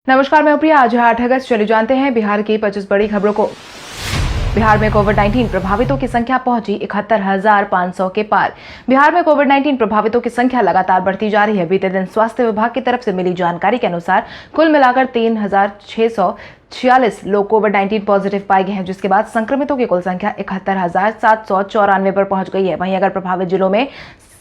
नमस्कार, मैं प्रिया। आज है 8 अगस्त। चलिए जानते हैं बिहार की 25 बड़ी खबरों को। बिहार में कोविड-19 प्रभावितों की संख्या पहुंची 71,500 के पार। बिहार में कोविड-19 प्रभावितों की संख्या लगातार बढ़ती जा रही है। बीते दिन स्वास्थ्य विभाग की तरफ से मिली जानकारी के अनुसार कुल मिलाकर 3,646 लोग कोविड-19 पॉजिटिव पाए गए हैं, जिसके बाद संक्रमितों की कुल संख्या 71,794 पर पहुंच गई है। वहीं अगर प्रभावित जिलों में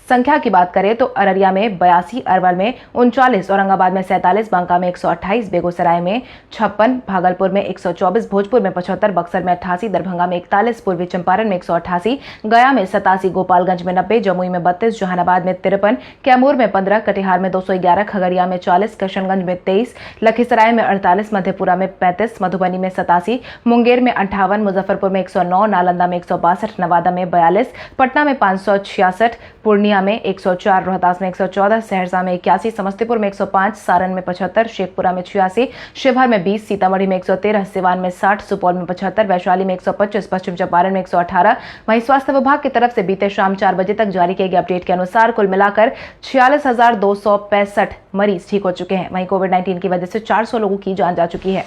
संख्या की बात करें तो अररिया में 82, अरवल में 39, औरंगाबाद में 47, बांका में 128, बेगूसराय में 56, भागलपुर में 124, भोजपुर में 75, बक्सर में 88, दरभंगा में 41, पूर्वी चंपारण में 188, गया में 87, गोपालगंज में 90, जमुई में 32, जहानाबाद में 53, कैमूर में 15, कटिहार में 211, खगड़िया में 40, किशनगंज में 23, लखीसराय में 48, मधेपुरा में 35, मधुबनी में 87, मुंगेर में 58, मुजफ्फरपुर में 109, नालंदा में 162, नवादा में 42, पटना में 566, पूर्णिया में 104, रोहतास में 114, सहरसा में 81, समस्तीपुर में 105, सारण में 75, शेखपुरा में 86, शिवहर में 20, सीतामढ़ी में 113, सिवान में 60, सुपौल में 75, वैशाली में 125, पश्चिम चंपारण में 118। वहीं स्वास्थ्य विभाग की तरफ से बीते शाम 4 बजे तक जारी किए गए अपडेट के अनुसार कुल मिलाकर 46,265 मरीज ठीक हो चुके हैं। वहीं कोविड-19 की वजह से 400 लोगों की जान जा चुकी है।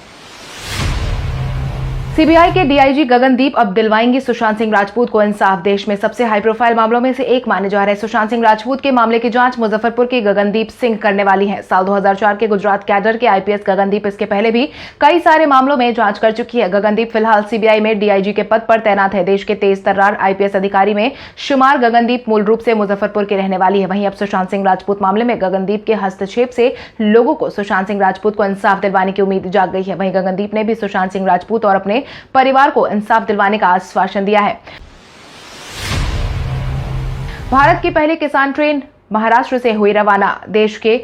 सीबीआई के डीआईजी गगनदीप अब दिलवाएंगे सुशांत सिंह राजपूत को इंसाफ। देश में सबसे हाई प्रोफाइल मामलों में से एक माने जा रहे सुशांत सिंह राजपूत के मामले की जांच मुजफ्फरपुर के गगनदीप सिंह करने वाली है। साल 2004 के गुजरात कैडर के आईपीएस गगनदीप इसके पहले भी कई सारे मामलों में जांच कर चुकी है। गगनदीप फिलहाल सीबीआई में डीआईजी के पद पर तैनात है। देश के तेज तर्रार आईपीएस अधिकारी में शुमार गगनदीप मूल रूप से मुजफ्फरपुर की रहने वाली है। वहीं अब सुशांत सिंह राजपूत मामले में गगनदीप के हस्तक्षेप से लोगों को सुशांत सिंह राजपूत को इंसाफ दिलवाने की उम्मीद जाग गई है। वहीं गगनदीप ने भी सुशांत सिंह राजपूत और अपने परिवार को इंसाफ दिलवाने का आश्वासन दिया है। भारत की पहली किसान ट्रेन महाराष्ट्र से हुई रवाना। देश के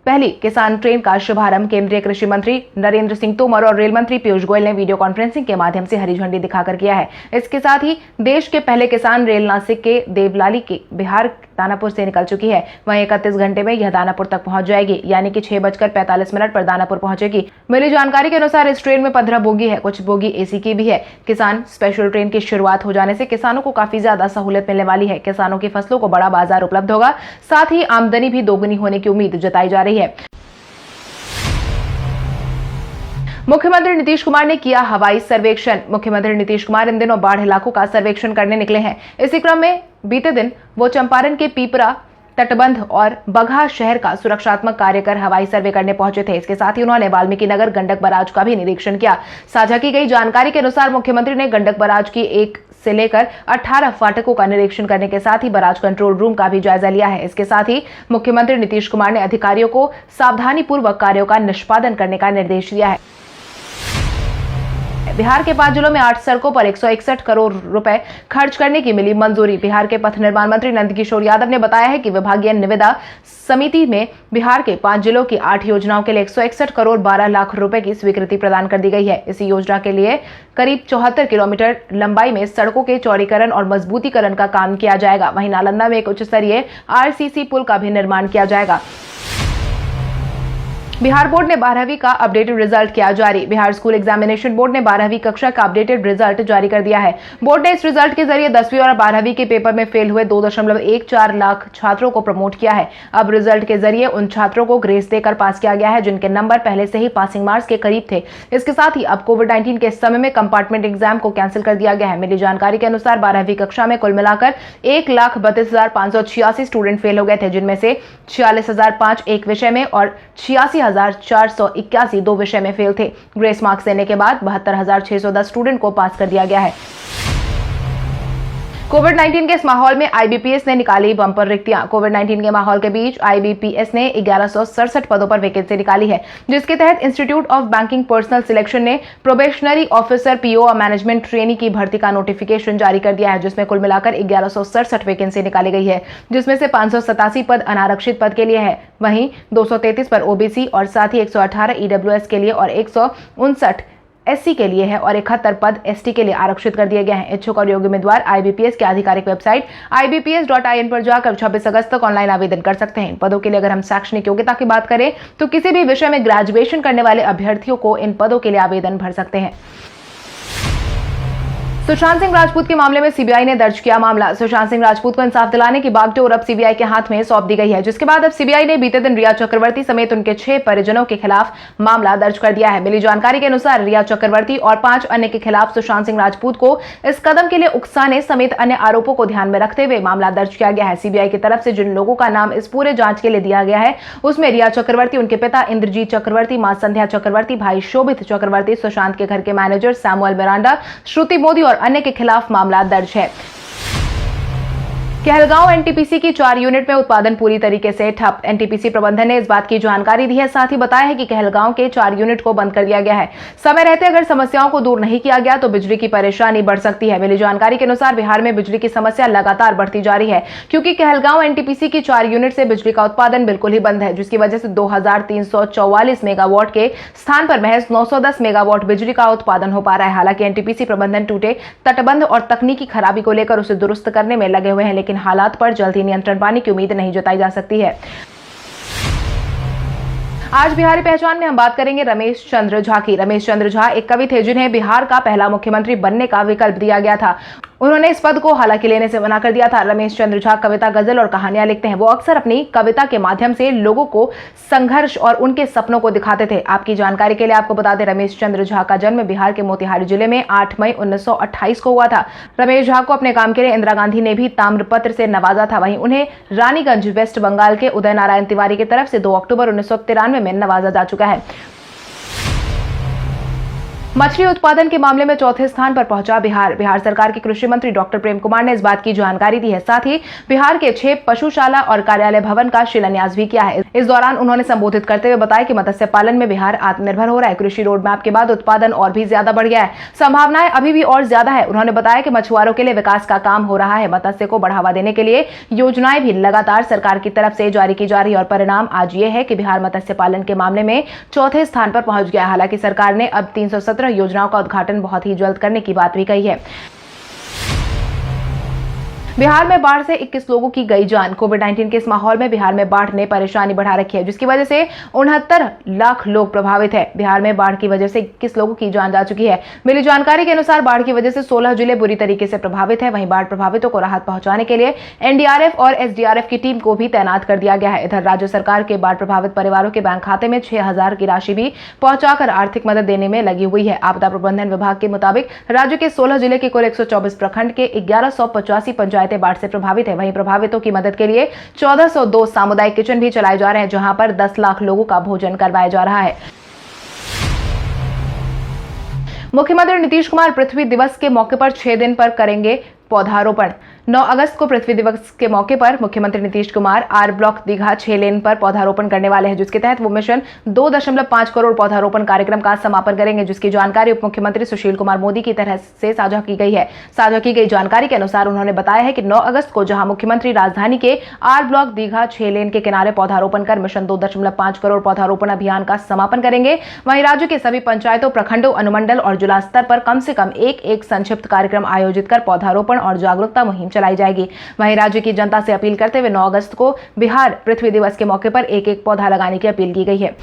पहली किसान ट्रेन का शुभारंभ केंद्रीय कृषि मंत्री नरेंद्र सिंह तोमर और रेल मंत्री पीयूष गोयल ने वीडियो कॉन्फ्रेंसिंग के माध्यम से हरी झंडी दिखाकर किया है। इसके साथ ही देश के पहले किसान रेल नासिक के देवलाली के बिहार दानापुर से निकल चुकी है। वहीं 31 घंटे में यह दानापुर तक पहुंच जाएगी, यानी कि 6:45 पर दानापुर पहुंचेगी। मिली जानकारी के अनुसार इस ट्रेन में 15 बोगी है, कुछ बोगी एसी की भी है। किसान स्पेशल ट्रेन की शुरुआत हो जाने से किसानों को काफी ज्यादा सहूलियत मिलने वाली है। किसानों की फसलों को बड़ा बाजार उपलब्ध होगा, साथ ही आमदनी भी दोगुनी होने की उम्मीद जताई जा रही है। मुख्यमंत्री नीतीश कुमार ने किया हवाई सर्वेक्षण। मुख्यमंत्री नीतीश कुमार इन दिनों बाढ़ इलाकों का सर्वेक्षण करने निकले हैं। इसी क्रम में बीते दिन वो चंपारण के पीपरा तटबंध और बगहा शहर का सुरक्षात्मक कार्य कर हवाई सर्वे करने पहुंचे थे। इसके साथ ही उन्होंने वाल्मीकि नगर गंडक बराज का भी निरीक्षण किया। साझा की गई जानकारी के अनुसार मुख्यमंत्री ने गंडक बराज की 1 से लेकर 18 फाटकों का निरीक्षण करने के साथ ही बराज कंट्रोल रूम का भी जायजा लिया है। इसके साथ ही मुख्यमंत्री नीतीश कुमार ने अधिकारियों को सावधानी पूर्वक कार्यों का निष्पादन करने का निर्देश दिया है। बिहार के 5 जिलों में 8 सड़कों पर 161 करोड़ रुपए खर्च करने की मिली मंजूरी। बिहार के पथ निर्माण मंत्री नंदकिशोर यादव ने बताया है कि विभागीय निविदा समिति में बिहार के 5 जिलों की 8 योजनाओं के लिए 161 करोड़ 12 लाख रुपए की स्वीकृति प्रदान कर दी गई है। इस योजना के लिए करीब 74 किलोमीटर लंबाई में सड़कों के चौड़ीकरण और मजबूतीकरण का काम किया जाएगा। वहीं नालंदा में एक उच्च स्तरीय आरसीसी पुल का भी निर्माण किया जाएगा। बिहार बोर्ड ने 12वीं का अपडेटेड रिजल्ट किया जारी। बिहार स्कूल एग्जामिनेशन बोर्ड ने 12वीं कक्षा का अपडेटेड रिजल्ट जारी कर दिया है। बोर्ड ने इस रिजल्ट के जरिए 10वीं और 12वीं के पेपर में फेल हुए 2.14 लाख छात्रों को प्रमोट किया है। अब रिजल्ट के जरिए उन छात्रों को ग्रेस देकर पास किया गया है जिनके नंबर पहले से ही पासिंग मार्क्स के करीब थे। इसके साथ ही अब कोविड-19 के समय में कंपार्टमेंट एग्जाम को कैंसिल कर दिया गया है। मिली जानकारी के अनुसार 12वीं कक्षा में कुल मिलाकर 1,32,586 स्टूडेंट फेल हो गए थे, जिनमें से 46,005 एक विषय में और 86,481 2 विषय में फेल थे। ग्रेस मार्क्स देने के बाद 72,610 स्टूडेंट को पास कर दिया गया है। कोविड-19 के इस माहौल में आईबीपीएस ने निकाली बंपर रिक्तियां। कोविड-19 के माहौल के बीच आईबीपीएस ने 1167 पदों पर वैकेंसी निकाली है, जिसके तहत institute of banking personal selection ने प्रोबेशनरी ऑफिसर पीओ और मैनेजमेंट ट्रेनी की भर्ती का नोटिफिकेशन जारी कर दिया है, जिसमें कुल मिलाकर 1167 वैकेंसी निकाली गई है, जिसमें से 587 पद अनारक्षित पद के लिए है। वहीं 233 पर ओबीसी और साथ ही 118 ईडब्ल्यूएस के लिए और 159 एससी के लिए है और 71 पद एसटी के लिए आरक्षित कर दिए गए हैं। इच्छुक और योग्य उम्मीदवार आईबीपीएस की आधिकारिक वेबसाइट ibps.in पर जाकर 26 अगस्त तक ऑनलाइन आवेदन कर सकते हैं। इन पदों के लिए अगर हम शैक्षणिक योग्यता की बात करें तो किसी भी विषय में ग्रेजुएशन करने वाले अभ्यर्थियों को इन पदों के लिए आवेदन भर सकते हैं। सुशांत सिंह राजपूत के मामले में सीबीआई ने दर्ज किया मामला। सुशांत सिंह राजपूत को इंसाफ दिलाने की बागडोर अब सीबीआई के हाथ में सौंप दी गई है, जिसके बाद अब सीबीआई ने बीते दिन रिया चक्रवर्ती समेत उनके 6 परिजनों के खिलाफ मामला दर्ज कर दिया है। मिली जानकारी के अनुसार रिया चक्रवर्ती और 5 अन्य के खिलाफ सुशांत सिंह राजपूत को इस कदम के लिए उकसाने समेत अन्य आरोपों को ध्यान में रखते हुए मामला दर्ज किया गया है। सीबीआई की तरफ से जिन लोगों का नाम इस पूरे जांच के लिए दिया गया है उसमें रिया चक्रवर्ती, उनके पिता इंद्रजीत चक्रवर्ती, मां संध्या चक्रवर्ती, भाई शोभित चक्रवर्ती, सुशांत के घर के मैनेजर सैमुअल मिरांडा, श्रुति मोदी और अन्य के खिलाफ मामला दर्ज है। कहलगांव एनटीपीसी की 4 यूनिट में उत्पादन पूरी तरीके से ठप। एनटीपीसी प्रबंधन ने इस बात की जानकारी दी है, साथ ही बताया है कि कहलगांव के 4 यूनिट को बंद कर दिया गया है। समय रहते अगर समस्याओं को दूर नहीं किया गया तो बिजली की परेशानी बढ़ सकती है। मिली जानकारी के अनुसार बिहार में बिजली की समस्या लगातार बढ़ती जा रही है, क्योंकि कहलगांव एनटीपीसी की 4 यूनिट से बिजली का उत्पादन बिल्कुल ही बंद है, जिसकी वजह से 2344 मेगावाट के स्थान पर महज 910 मेगावाट बिजली का उत्पादन हो पा रहा है। हालांकि एनटीपीसी प्रबंधन टूटे तटबंध और तकनीकी खराबी को लेकर उसे दुरुस्त करने में लगे हुए हैं, लेकिन हालात पर जल्द ही नियंत्रण पाने की उम्मीद नहीं जताई जा सकती है। आज बिहारी पहचान में हम बात करेंगे रमेश चंद्र झा की। रमेश चंद्र झा एक कवि थे जिन्हें बिहार का पहला मुख्यमंत्री बनने का विकल्प दिया गया था। उन्होंने इस पद को हालांकि लेने से मना कर दिया था। रमेश चंद्र झा कविता, गजल और कहानियां लिखते हैं। वो अक्सर अपनी कविता के माध्यम से लोगों को संघर्ष और उनके सपनों को दिखाते थे। आपकी जानकारी के लिए आपको बता दें, रमेश चंद्र झा का जन्म बिहार के मोतिहारी जिले में 8 मई 1928 को हुआ था। रमेश झा को अपने काम के लिए इंदिरा गांधी ने भी ताम्रपत्र से नवाजा था। वहीं उन्हें रानीगंज वेस्ट बंगाल के उदय नारायण तिवारी की तरफ से 2 अक्टूबर 1993 में नवाजा जा चुका है। मछली उत्पादन के मामले में चौथे स्थान पर पहुंचा बिहार। बिहार सरकार के कृषि मंत्री डॉक्टर प्रेम कुमार ने इस बात की जानकारी दी है। साथ ही बिहार के 6 पशुशाला और कार्यालय भवन का शिलान्यास भी किया है। इस दौरान उन्होंने संबोधित करते हुए बताया कि मत्स्य पालन में बिहार आत्मनिर्भर हो रहा है। कृषि रोड मैप के बाद उत्पादन और भी ज्यादा बढ़ गया है, संभावनाएं अभी भी और ज्यादा है। उन्होंने बताया कि मछुआरों के लिए विकास का काम हो रहा है। मत्स्य को बढ़ावा देने के लिए योजनाएं भी लगातार सरकार की तरफ से जारी की जा रही है और परिणाम आज ये है कि बिहार मत्स्य पालन के मामले में चौथे स्थान पर पहुंच गया। हालांकि सरकार ने अब 317 योजनाओं का उद्घाटन बहुत ही जल्द करने की बात भी कही है। बिहार में बाढ़ से 21 लोगों की गई जान। कोविड-19 के इस माहौल में बिहार में बाढ़ ने परेशानी बढ़ा रखी है, जिसकी वजह से 69 लाख लोग प्रभावित हैं। बिहार में बाढ़ की वजह से 21 लोगों की जान जा चुकी है। मिली जानकारी के अनुसार बाढ़ की वजह से 16 जिले बुरी तरीके से प्रभावित है। वहीं बाढ़ प्रभावितों को राहत पहुंचाने के लिए एनडीआरएफ और एसडीआरएफ की टीम को भी तैनात कर दिया गया है। इधर राज्य सरकार के बाढ़ प्रभावित परिवारों के बैंक खाते में 6000 की राशि भी पहुंचाकर आर्थिक मदद देने में लगी हुई है। आपदा प्रबंधन विभाग के मुताबिक राज्य के 16 जिले के कुल 124 प्रखंड के 1185 पंचायतें बाढ़ से प्रभावित है। वहीं प्रभावितों की मदद के लिए 1402 सामुदायिक किचन भी चलाए जा रहे हैं, जहां पर 10 लाख लोगों का भोजन करवाया जा रहा है। मुख्यमंत्री नीतीश कुमार पृथ्वी दिवस के मौके पर 6 दिन पर करेंगे पौधारोपण। 9 अगस्त को पृथ्वी दिवस के मौके पर मुख्यमंत्री नीतीश कुमार आर ब्लॉक दीघा 6 लेन पर पौधारोपण करने वाले हैं, जिसके तहत वो मिशन 2.5 करोड़ पौधारोपण कार्यक्रम का समापन करेंगे, जिसकी जानकारी उप मुख्यमंत्री सुशील कुमार मोदी की तरह से साझा की गई है। साझा की गई जानकारी के अनुसार उन्होंने बताया है कि 9 अगस्त को जहां मुख्यमंत्री राजधानी के आर ब्लॉक दीघा 6 लेन के किनारे पौधारोपण कर मिशन 2.5 करोड़ पौधारोपण अभियान का समापन करेंगे। वहीं राज्य के सभी पंचायतों, प्रखंडों, अनुमंडल और जिला स्तर पर कम से कम एक संक्षिप्त कार्यक्रम आयोजित कर पौधारोपण और जागरूकता मुहिम चलाई जाएगी। वहीं राज्य की जनता से अपील करते हुए 9 अगस्त को बिहार पृथ्वी दिवस के मौके पर एक पौधा लगाने की अपील की गई है।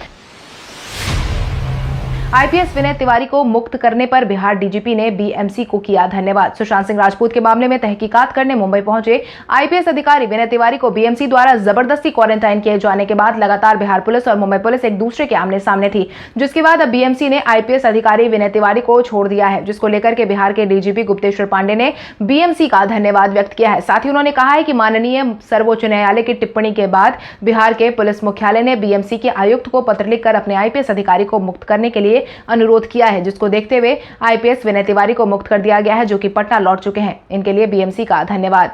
आईपीएस विनय तिवारी को मुक्त करने पर बिहार डीजीपी ने बीएमसी को किया धन्यवाद। सुशांत सिंह राजपूत के मामले में तहकीकात करने मुंबई पहुंचे आईपीएस अधिकारी विनय तिवारी को बीएमसी द्वारा जबरदस्ती क्वारंटाइन किए जाने के बाद लगातार बिहार पुलिस और मुंबई पुलिस एक दूसरे के आमने सामने थी, जिसके बाद अब बीएमसी ने आईपीएस अधिकारी विनय तिवारी को छोड़ दिया है, जिसको लेकर के बिहार के डीजीपी गुप्तेश्वर पांडे ने बीएमसी का धन्यवाद व्यक्त किया है। साथ ही उन्होंने कहा है कि माननीय सर्वोच्च न्यायालय की टिप्पणी के बाद बिहार के पुलिस मुख्यालय ने बीएमसी के आयुक्त को पत्र लिखकर अपने आईपीएस अधिकारी को मुक्त करने के लिए अनुरोध किया है, जिसको देखते हुए आईपीएस विनय तिवारी को मुक्त कर दिया गया है, जो कि पटना लौट चुके हैं। इनके लिए बीएमसी का धन्यवाद।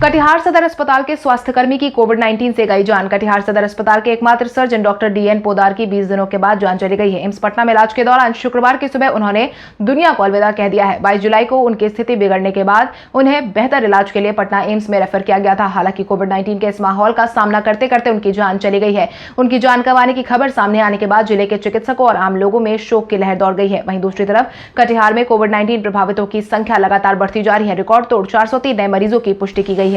कटिहार सदर अस्पताल के स्वास्थ्यकर्मी की कोविड-19 से गई जान। कटिहार सदर अस्पताल के एकमात्र सर्जन डॉक्टर डीएन पोदार की 20 दिनों के बाद जान चली गई है। एम्स पटना में इलाज के दौरान शुक्रवार की सुबह उन्होंने दुनिया को अलविदा कह दिया है। 22 जुलाई को उनकी स्थिति बिगड़ने के बाद उन्हें बेहतर इलाज के लिए पटना एम्स में रेफर किया गया था। हालांकि कोविड-19 के इस माहौल का सामना करते करते उनकी जान चली गई है। उनकी जान गंवाने की खबर सामने आने के बाद जिले के चिकित्सकों और आम लोगों में शोक की लहर दौड़ गई है। वहीं दूसरी तरफ कटिहार में कोविड-19 प्रभावितों की संख्या लगातार बढ़ती जा रही है। रिकॉर्ड तोड़ 403 नए मरीजों की पुष्टि की गई है।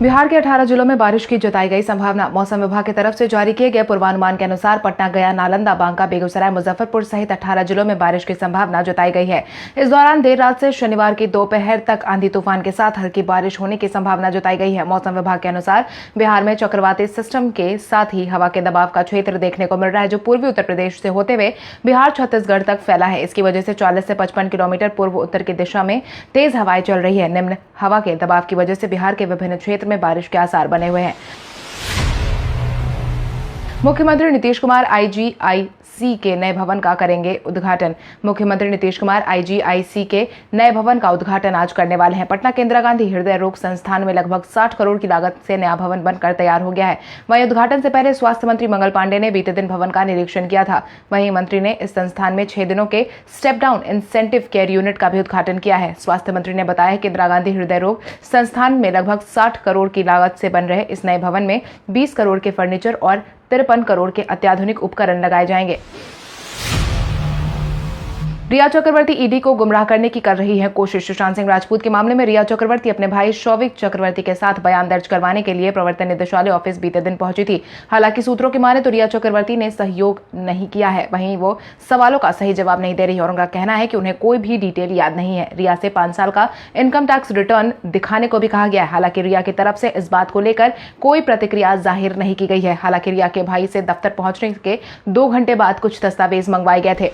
बिहार के 18 जिलों में बारिश की जताई गई संभावना। मौसम विभाग की तरफ से जारी किए गए पूर्वानुमान के अनुसार पटना, गया, नालंदा, बांका, बेगूसराय, मुजफ्फरपुर सहित 18 जिलों में बारिश की संभावना जताई गई है। इस दौरान देर रात से शनिवार की दोपहर तक आंधी तूफान के साथ हल्की बारिश होने की संभावना जताई गई है। मौसम विभाग के अनुसार बिहार में चक्रवाती सिस्टम के साथ ही हवा के दबाव का क्षेत्र देखने को मिल रहा है, जो पूर्वी उत्तर प्रदेश से होते हुए बिहार छत्तीसगढ़ तक फैला है। इसकी वजह से 40 से 55 किलोमीटर पूर्व उत्तर की दिशा में तेज हवाएं चल रही है। निम्न हवा के दबाव की वजह से बिहार के विभिन्न क्षेत्र में बारिश के आसार बने हुए हैं। मुख्यमंत्री नीतीश कुमार आईजीआईसी के नए भवन का करेंगे उद्घाटन। मुख्यमंत्री नीतीश कुमार आईजीआईसी के नए भवन का उद्घाटन आज करने वाले हैं। पटना के इंदिरा गांधी हृदय रोग संस्थान में लगभग 60 करोड़ की लागत से नया भवन बनकर तैयार हो गया है। वहीं उद्घाटन से पहले स्वास्थ्य मंत्री मंगल पांडे ने बीते दिन भवन का निरीक्षण किया था। वहीं मंत्री ने इस संस्थान में 6 दिनों के step down incentive care unit का भी उद्घाटन किया है। स्वास्थ्य मंत्री ने बताया कि इंदिरा गांधी हृदय रोग संस्थान में लगभग 60 करोड़ की लागत से बन रहे इस नए भवन में 20 करोड़ के फर्नीचर और 53 करोड़ के अत्याधुनिक उपकरण लगाए जाएंगे। रिया चक्रवर्ती ईडी को गुमराह करने की कर रही है कोशिश। सुशांत सिंह राजपूत के मामले में रिया चक्रवर्ती अपने भाई शौविक चक्रवर्ती के साथ बयान दर्ज करवाने के लिए प्रवर्तन निदेशालय ऑफिस बीते दिन पहुंची थी। हालांकि सूत्रों की माने तो रिया चक्रवर्ती ने सहयोग नहीं किया है। वहीं वो सवालों का सही जवाब नहीं दे रही और उनका कहना है कि उन्हें कोई भी डिटेल याद नहीं है। रिया से 5 साल का इनकम टैक्स रिटर्न दिखाने को भी कहा गया है। हालांकि रिया की तरफ से इस बात को लेकर कोई प्रतिक्रिया जाहिर नहीं की गई है। हालांकि रिया के भाई से दफ्तर पहुंचने के 2 घंटे बाद कुछ दस्तावेज मंगवाए गए थे।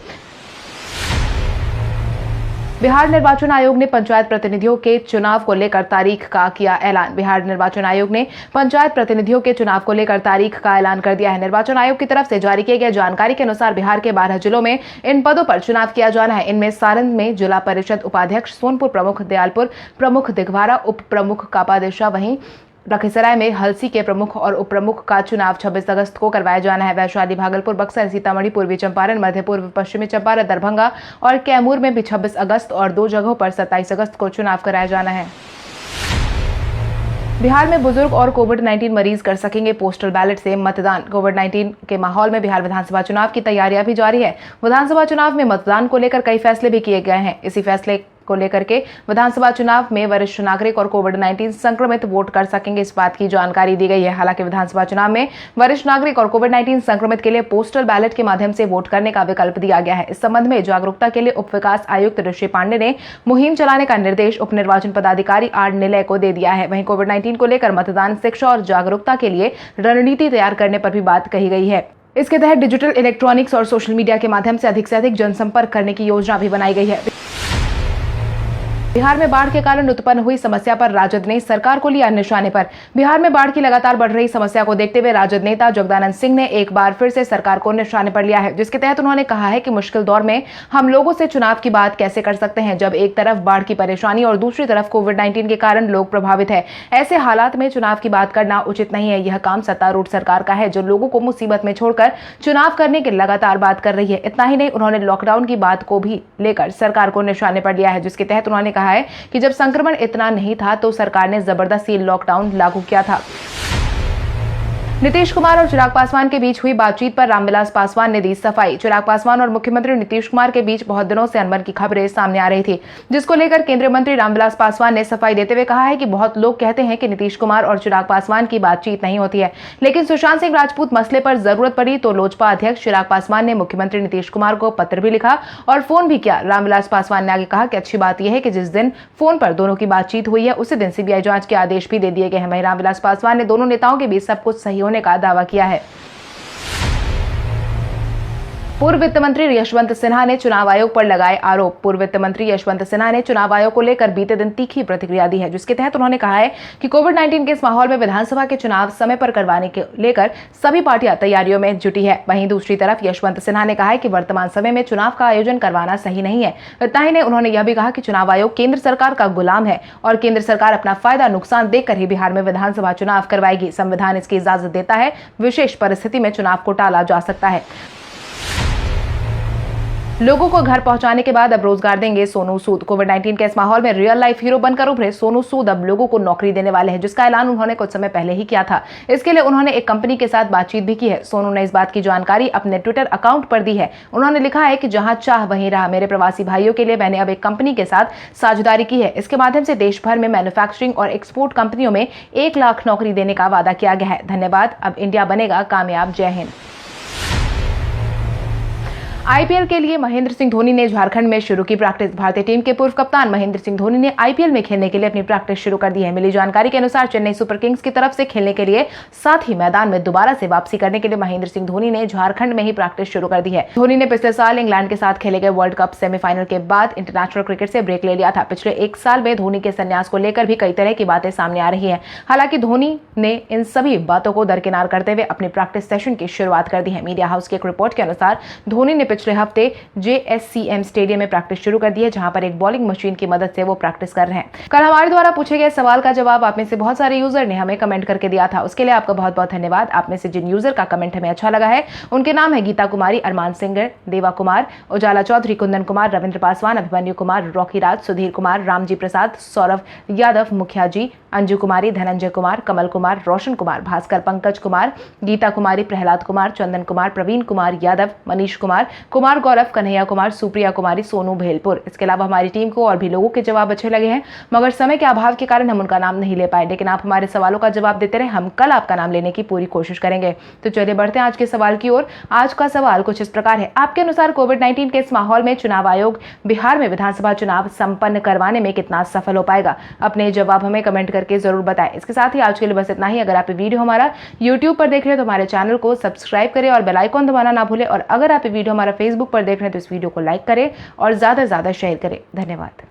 बिहार निर्वाचन आयोग ने पंचायत प्रतिनिधियों के चुनाव को लेकर तारीख का किया ऐलान। बिहार निर्वाचन आयोग ने पंचायत प्रतिनिधियों के चुनाव को लेकर तारीख का ऐलान कर दिया है। निर्वाचन आयोग की तरफ से जारी किए गए जानकारी के अनुसार बिहार के 12 जिलों में इन पदों पर चुनाव किया जाना है। इनमें सारण में जिला परिषद उपाध्यक्ष, सोनपुर प्रमुख, दयालपुर प्रमुख, दिघवारा उप प्रमुख, कापादिशा, वहीं लखीसराय में हलसी के प्रमुख और उप प्रमुख का चुनाव 26 अगस्त को करवाया जाना है। वैशाली, भागलपुर, बक्सर, सीतामढ़ी, पूर्वी चंपारण, मध्य पूर्व, पश्चिमी चंपारण, दरभंगा और कैमूर में भी 26 अगस्त और 2 जगहों पर 27 अगस्त को चुनाव कराया जाना है। बिहार में बुजुर्ग और कोविड-19 मरीज कर सकेंगे पोस्टल बैलेट से मतदान। कोविड-19 के माहौल में बिहार विधानसभा चुनाव की तैयारियां भी जारी है। विधानसभा चुनाव में मतदान को लेकर कई फैसले भी किए गए हैं। इसी फैसले को लेकर के विधानसभा चुनाव में वरिष्ठ नागरिक और कोविड-19 संक्रमित वोट कर सकेंगे, इस बात की जानकारी दी गई है। हालांकि विधानसभा चुनाव में वरिष्ठ नागरिक और कोविड-19 संक्रमित के लिए पोस्टल बैलेट के माध्यम से वोट करने का विकल्प दिया गया है। इस संबंध में जागरूकता के लिए उप विकास आयुक्त ऋषि पांडे ने मुहिम चलाने का निर्देश उप निर्वाचन पदाधिकारी आर निलय को दे दिया है। वहीं कोविड-19 को लेकर मतदान, शिक्षा और जागरूकता के लिए रणनीति तैयार करने पर भी बात कही गई है। इसके तहत डिजिटल, इलेक्ट्रॉनिक्स और सोशल मीडिया के माध्यम से अधिक जनसंपर्क करने की योजना भी बनाई गई है। बिहार में बाढ़ के कारण उत्पन्न हुई समस्या पर राजद ने सरकार को लिया निशाने पर। बिहार में बाढ़ की लगातार बढ़ रही समस्या को देखते हुए राजद नेता जगदानंद सिंह ने एक बार फिर से सरकार को निशाने पर लिया है, जिसके तहत उन्होंने कहा है कि मुश्किल दौर में हम लोगों से चुनाव की बात कैसे कर सकते हैं, जब एक तरफ बाढ़ की परेशानी और दूसरी तरफ कोविड-19 के कारण लोग प्रभावित है। ऐसे हालात में चुनाव की बात करना उचित नहीं है। यह काम सत्तारूढ़ सरकार का है, जो लोगों को मुसीबत में छोड़कर चुनाव करने की लगातार बात कर रही है। इतना ही नहीं, उन्होंने लॉकडाउन की बात को भी लेकर सरकार को निशाने पर लिया है, जिसके तहत उन्होंने कहा है कि जब संक्रमण इतना नहीं था तो सरकार ने जबरदस्ती लॉकडाउन लागू किया था। नीतीश कुमार और चिराग पासवान के बीच हुई बातचीत पर रामविलास पासवान ने दी सफाई। चिराग पासवान और मुख्यमंत्री नीतीश कुमार के बीच बहुत दिनों से अनबन की खबरें सामने आ रही थी, जिसको लेकर केंद्रीय मंत्री रामविलास पासवान ने सफाई देते हुए कहा है कि बहुत लोग कहते हैं कि नीतीश कुमार और चिराग पासवान की बातचीत नहीं होती है, लेकिन सुशांत सिंह राजपूत मसले पर जरूरत पड़ी तो लोजपा अध्यक्ष चिराग पासवान ने मुख्यमंत्री नीतीश कुमार को पत्र भी लिखा और फोन भी किया। रामविलास पासवान ने आगे कहा कि अच्छी बात यह है कि जिस दिन फोन पर दोनों की बातचीत हुई है उसी दिन सीबीआई जांच के आदेश भी दे दिए गए हैं। वहीं रामविलास पासवान ने दोनों नेताओं के बीच सब कुछ सही होने का दावा किया है। पूर्व वित्त मंत्री यशवंत सिन्हा ने चुनाव आयोग पर लगाए आरोप। पूर्व वित्त मंत्री यशवंत सिन्हा ने चुनाव आयोग को लेकर बीते दिन तीखी प्रतिक्रिया दी है, जिसके तहत उन्होंने कहा है कि कोविड-19 के इस माहौल में विधानसभा के चुनाव समय पर करवाने के लेकर सभी पार्टियां तैयारियों में जुटी है। वहीं दूसरी तरफ यशवंत सिन्हा ने कहा है कि वर्तमान समय में चुनाव का आयोजन करवाना सही नहीं है। इतना ही नहीं, उन्होंने यह भी कहा कि चुनाव आयोग केंद्र सरकार का गुलाम है और केंद्र सरकार अपना फायदा नुकसान देखकर ही बिहार में विधानसभा चुनाव करवाएगी। संविधान इसकी इजाजत देता है, विशेष परिस्थिति में चुनाव को टाला जा सकता है। लोगों को घर पहुंचाने के बाद अब रोजगार देंगे सोनू सूद। कोविड-19 के इस माहौल में रियल लाइफ हीरो बनकर उभरे सोनू सूद अब लोगों को नौकरी देने वाले हैं, जिसका ऐलान उन्होंने कुछ समय पहले ही किया था। इसके लिए उन्होंने एक कंपनी के साथ बातचीत भी की है। सोनू ने इस बात की जानकारी अपने ट्विटर अकाउंट पर दी है। उन्होंने लिखा है कि जहां चाह वहीं राह। मेरे प्रवासी भाइयों के लिए मैंने अब एक कंपनी के साथ साझेदारी की है। इसके माध्यम से देश भर में मैन्युफैक्चरिंग और एक्सपोर्ट कंपनियों में 1 लाख नौकरी देने का वादा किया गया है। धन्यवाद। अब इंडिया बनेगा कामयाब। जय हिंद। आईपीएल के लिए महेंद्र सिंह धोनी ने झारखंड में शुरू की प्रैक्टिस। भारतीय टीम के पूर्व कप्तान महेंद्र सिंह धोनी ने आईपीएल में खेलने के लिए अपनी प्रैक्टिस शुरू कर दी है। मिली जानकारी के अनुसार चेन्नई सुपर किंग्स की तरफ से खेलने के लिए, साथ ही मैदान में दोबारा से वापसी करने के लिए महेंद्र सिंह धोनी ने झारखंड में ही प्रैक्टिस शुरू कर दी है। धोनी ने पिछले साल इंग्लैंड के साथ खेले गए वर्ल्ड कप सेमीफाइनल के बाद इंटरनेशनल क्रिकेट से ब्रेक ले लिया था। पिछले 1 साल में धोनी के संन्यास को लेकर भी कई तरह की बातें सामने आ रही है। हालांकि धोनी ने इन सभी बातों को दरकिनार करते हुए अपने प्रैक्टिस सेशन की शुरुआत कर दी है। मीडिया हाउस की एक रिपोर्ट के अनुसार धोनी ने पिछले हफ्ते JSCM स्टेडियम में प्रैक्टिस शुरू कर दी है, जहां पर एक बॉलिंग मशीन की मदद से वो प्रैक्टिस कर रहे हैं। कल हमारे द्वारा पूछे गए सवाल का जवाब आप में से बहुत सारे यूजर ने हमें कमेंट करके दिया था। उसके लिए आपका बहुत बहुत धन्यवाद। आप में से जिन यूजर का कमेंट हमें अच्छा लगा है उनके नाम है गीता कुमारी, अरमान सिंगर, देवा कुमार, उजाला चौधरी, कुंदन कुमार, रविंद्र पासवान, अभिमन्यु कुमार, रॉकी राज, सुधीर कुमार, रामजी प्रसाद, सौरभ यादव, मुखिया जी, अंजू कुमारी, धनंजय कुमार, कमल कुमार, रोशन कुमार, भास्कर, पंकज कुमार, गीता कुमारी, प्रहलाद कुमार, चंदन कुमार, प्रवीण कुमार यादव, मनीष कुमार, कुमार गौरव, कन्हैया कुमार, सुप्रिया कुमारी, सोनू भेलपुर। इसके अलावा हमारी टीम को और भी लोगों के जवाब अच्छे लगे हैं, मगर समय के अभाव के कारण हम उनका नाम नहीं ले पाए। लेकिन आप हमारे सवालों का जवाब देते रहे, हम कल आपका नाम लेने की पूरी कोशिश करेंगे। तो चलिए बढ़ते हैं आज के सवाल की ओर। आज का सवाल कुछ इस प्रकार है। आपके अनुसार कोविड-19 के इस माहौल में चुनाव आयोग बिहार में विधानसभा चुनाव संपन्न करवाने में कितना सफल हो पाएगा? अपने जवाब हमें कमेंट करके जरूर बताएं। इसके साथ ही आज के लिए बस इतना ही। अगर आप वीडियो हमारा YouTube पर देख रहे हैं तो हमारे चैनल को सब्सक्राइब करें और बेल आइकॉन दबाना ना भूलें। और अगर आप वीडियो हमारा Facebook पर देख रहे हैं तो इस वीडियो को लाइक करें और ज्यादा से ज्यादा शेयर करें। धन्यवाद।